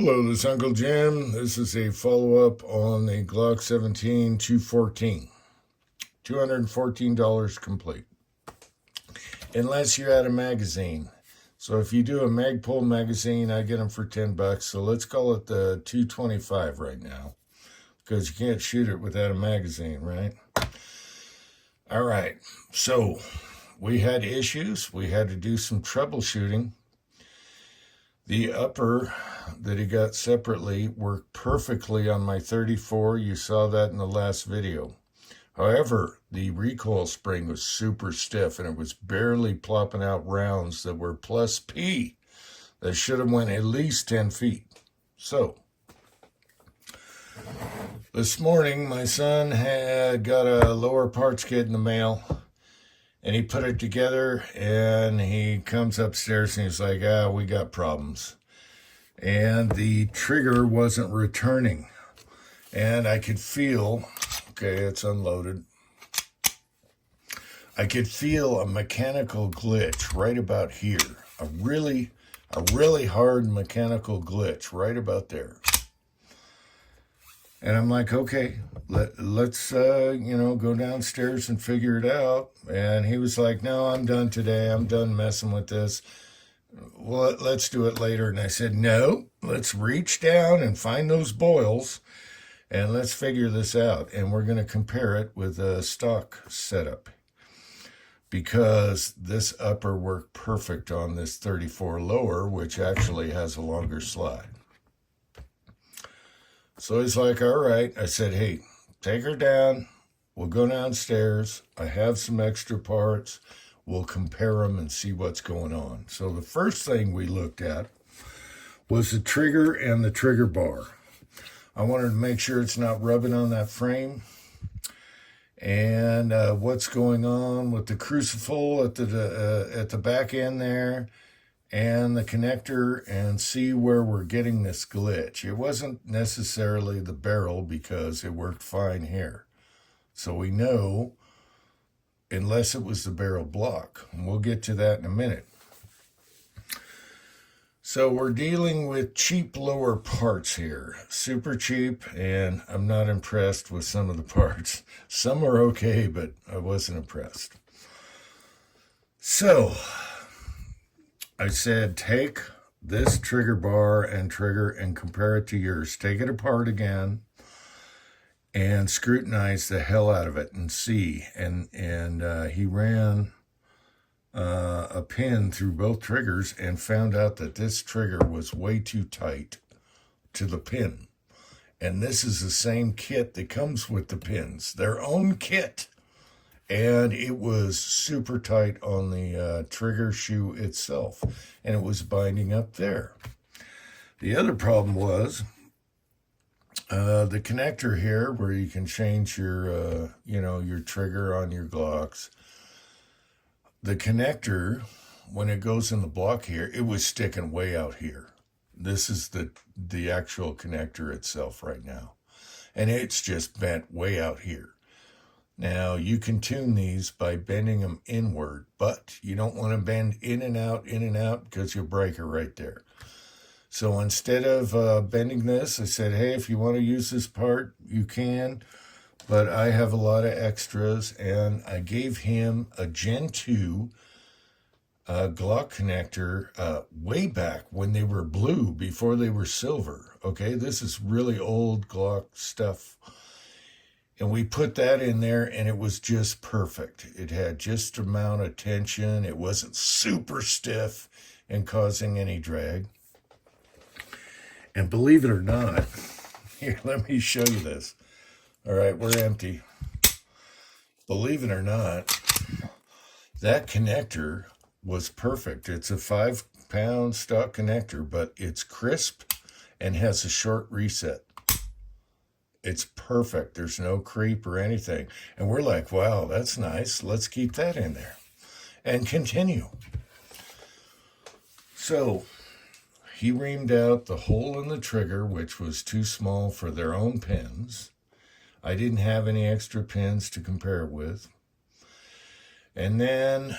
Hello, this is Uncle Jim. This is a follow-up on the Glock 17 214. $214 complete. Unless you add a magazine. So if you do a Magpul magazine, I get them for $10. So let's call it the 225 right now. Because you can't shoot it without a magazine, right? All right. So we had issues. We had to do some troubleshooting. The upper that he got separately worked perfectly on my 34. You saw that in the last video. However, the recoil spring was super stiff and it was barely plopping out rounds that were plus P. That should have went at least 10 feet. So, this morning my son had got a lower parts kit in the mail. And he put it together, and he comes upstairs, and he's like, we got problems. And the trigger wasn't returning. And I could feel, okay, it's unloaded. I could feel a mechanical glitch right about here. A really hard mechanical glitch right about there. And I'm like, okay, let's go downstairs and figure it out. And he was like, no, I'm done today. I'm done messing with this. Well, let's do it later. And I said, no, let's reach down and find those boils and let's figure this out. And we're going to compare it with a stock setup because this upper worked perfect on this 34 lower, which actually has a longer slide. So he's like, all right. I said, hey, take her down. We'll go downstairs. I have some extra parts. We'll compare them and see what's going on. So the first thing we looked at was the trigger and the trigger bar. I wanted to make sure it's not rubbing on that frame. And what's going on with the crucible at the back end there. And the connector and see where we're getting this glitch. It wasn't necessarily the barrel because it worked fine here. So we know, unless it was the barrel block. And we'll get to that in a minute. So we're dealing with cheap lower parts here. Super cheap, and I'm not impressed with some of the parts. Some are okay, but I wasn't impressed. So I said, take this trigger bar and trigger and compare it to yours. Take it apart again and scrutinize the hell out of it and see. And he ran a pin through both triggers and found out that this trigger was way too tight to the pin. And this is the same kit that comes with the pins, their own kit. And it was super tight on the trigger shoe itself. And it was binding up there. The other problem was the connector here where you can change your, your trigger on your Glocks. The connector, when it goes in the block here, it was sticking way out here. This is the actual connector itself right now. And it's just bent way out here. Now, you can tune these by bending them inward, but you don't want to bend in and out, because you'll break her right there. So instead of bending this, I said, hey, if you want to use this part, you can, but I have a lot of extras, and I gave him a Gen 2 Glock connector way back when they were blue, before they were silver. Okay, this is really old Glock stuff. And we put that in there, and it was just perfect. It had just the amount of tension. It wasn't super stiff and causing any drag. And believe it or not, here, let me show you this. All right, we're empty. Believe it or not, that connector was perfect. It's a 5-pound stock connector, but it's crisp and has a short reset. It's perfect. There's no creep or anything. And we're like, wow, that's nice. Let's keep that in there and continue. So he reamed out the hole in the trigger, which was too small for their own pins. I didn't have any extra pins to compare it with. And then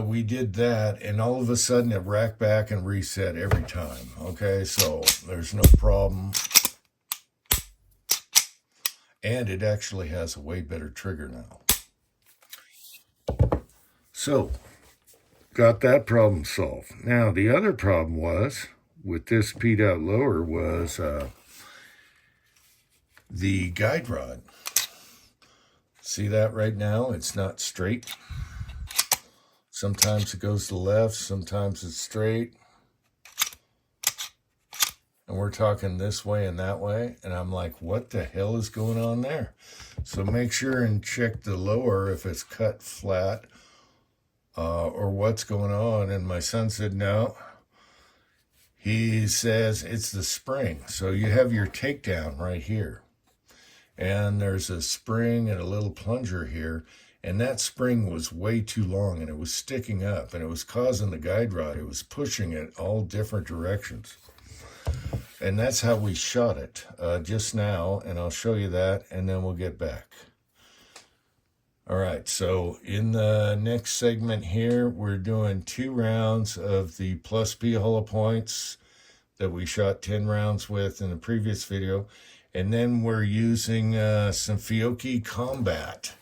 we did that, and all of a sudden it racked back and reset every time. Okay, so there's no problem. And it actually has a way better trigger now. So, got that problem solved. Now, the other problem was, with this peed out lower, was the guide rod. See that right now? It's not straight. Sometimes it goes to the left, sometimes it's straight. And we're talking this way and that way. And I'm like, what the hell is going on there? So make sure and check the lower if it's cut flat or what's going on. And my son said, no. He says it's the spring. So you have your takedown right here. And there's a spring and a little plunger here. And that spring was way too long and it was sticking up and it was causing the guide rod. It was pushing it all different directions. And that's how we shot it just now. And I'll show you that and then we'll get back. All right, so in the next segment here, we're doing 2 rounds of the Plus B hollow points that we shot 10 rounds with in the previous video. And then we're using some Fiocchi Combat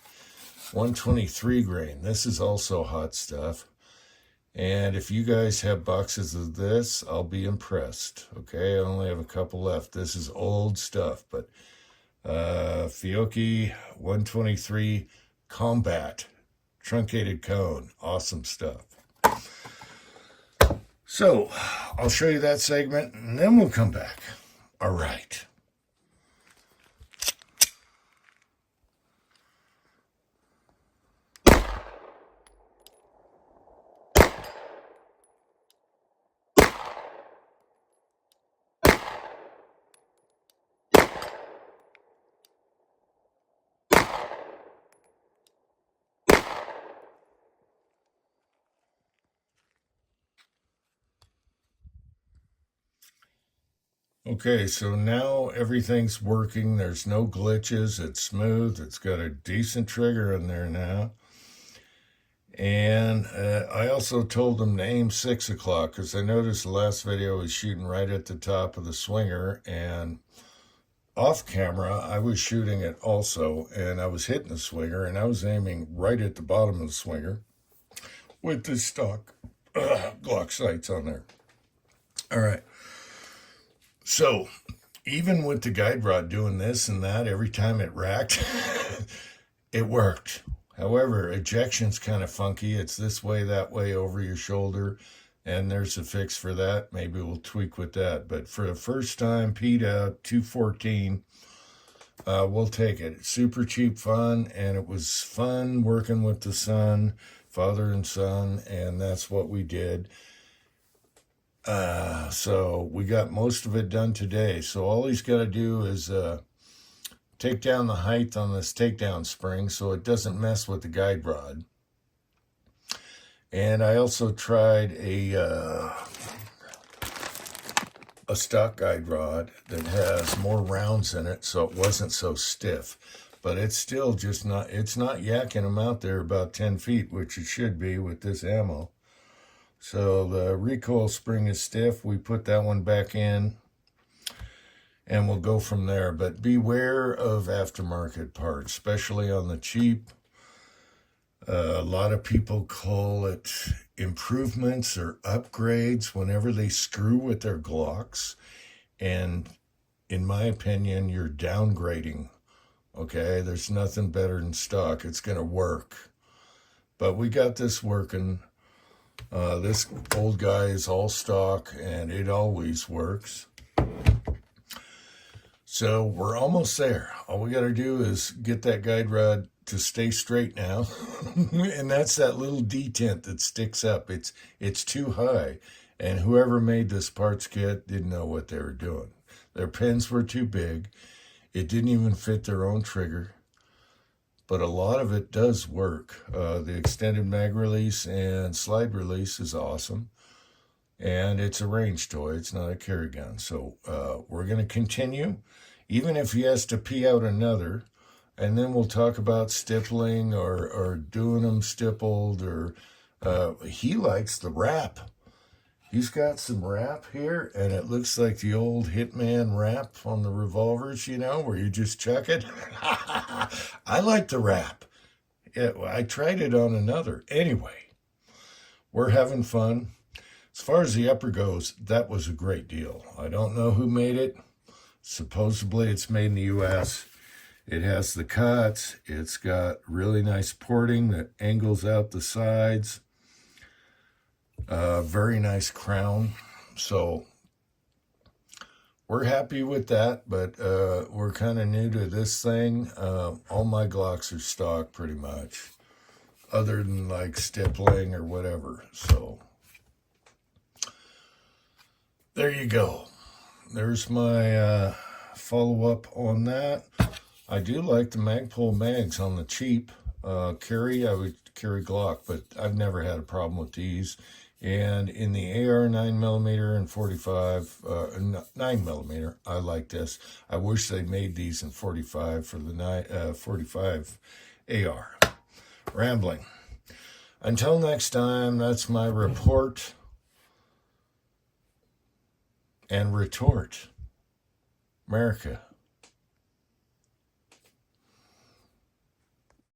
123 grain. This is also hot stuff. And if you guys have boxes of this, I'll be impressed. Okay, I only have a couple left. This is old stuff, but Fiocchi 123 Combat truncated cone. Awesome stuff. So I'll show you that segment and then we'll come back. All right. Okay, so now everything's working. There's no glitches. It's smooth. It's got a decent trigger in there now. And I also told them to aim 6 o'clock because I noticed the last video was shooting right at the top of the swinger. And off camera, I was shooting it also. And I was hitting the swinger and I was aiming right at the bottom of the swinger with the stock Glock sights on there. All right. So, even with the guide rod doing this and that, every time it racked, it worked. However, ejection's kind of funky. It's this way, that way, over your shoulder, and there's a fix for that. Maybe we'll tweak with that. But for the first time, peed out, 214, we'll take it. It's super cheap fun, and it was fun working with the son, father and son, and that's what we did. So we got most of it done today. So all he's got to do is take down the height on this takedown spring so it doesn't mess with the guide rod. And I also tried a stock guide rod that has more rounds in it so it wasn't so stiff. But it's still just not, it's not yakking them out there about 10 feet, which it should be with this ammo. So the recoil spring is stiff. We put that one back in and we'll go from there. But beware of aftermarket parts, especially on the cheap. A lot of people call it improvements or upgrades whenever they screw with their Glocks. And in my opinion, you're downgrading. Okay, there's nothing better than stock. It's going to work. But we got this working. This old guy is all stock and it always works. So we're almost there. All we got to do is get that guide rod to stay straight now. And that's that little detent that sticks up. It's too high. And whoever made this parts kit didn't know what they were doing. Their pins were too big. It didn't even fit their own trigger. But a lot of it does work. The extended mag release and slide release is awesome. And it's a range toy. It's not a carry gun. So we're going to continue. Even if he has to pee out another, and then we'll talk about stippling or doing them stippled, or he likes the wrap. He's got some wrap here, and it looks like the old Hitman wrap on the revolvers, you know, where you just chuck it. I like the wrap. I tried it on another. Anyway, we're having fun. As far as the upper goes, that was a great deal. I don't know who made it. Supposedly it's made in the U.S. It has the cuts. It's got really nice porting that angles out the sides. Very nice crown. So we're happy with that, but we're kind of new to this thing. All my Glocks are stock pretty much, other than like stippling or whatever. So there you go. There's my follow-up on that. I do like the Magpul mags on the cheap. I would carry Glock, but I've never had a problem with these. And in the AR 9mm and 45, 9mm, I like this. I wish they made these in 45 for the 45 AR. Rambling. Until next time, that's my report and retort. America.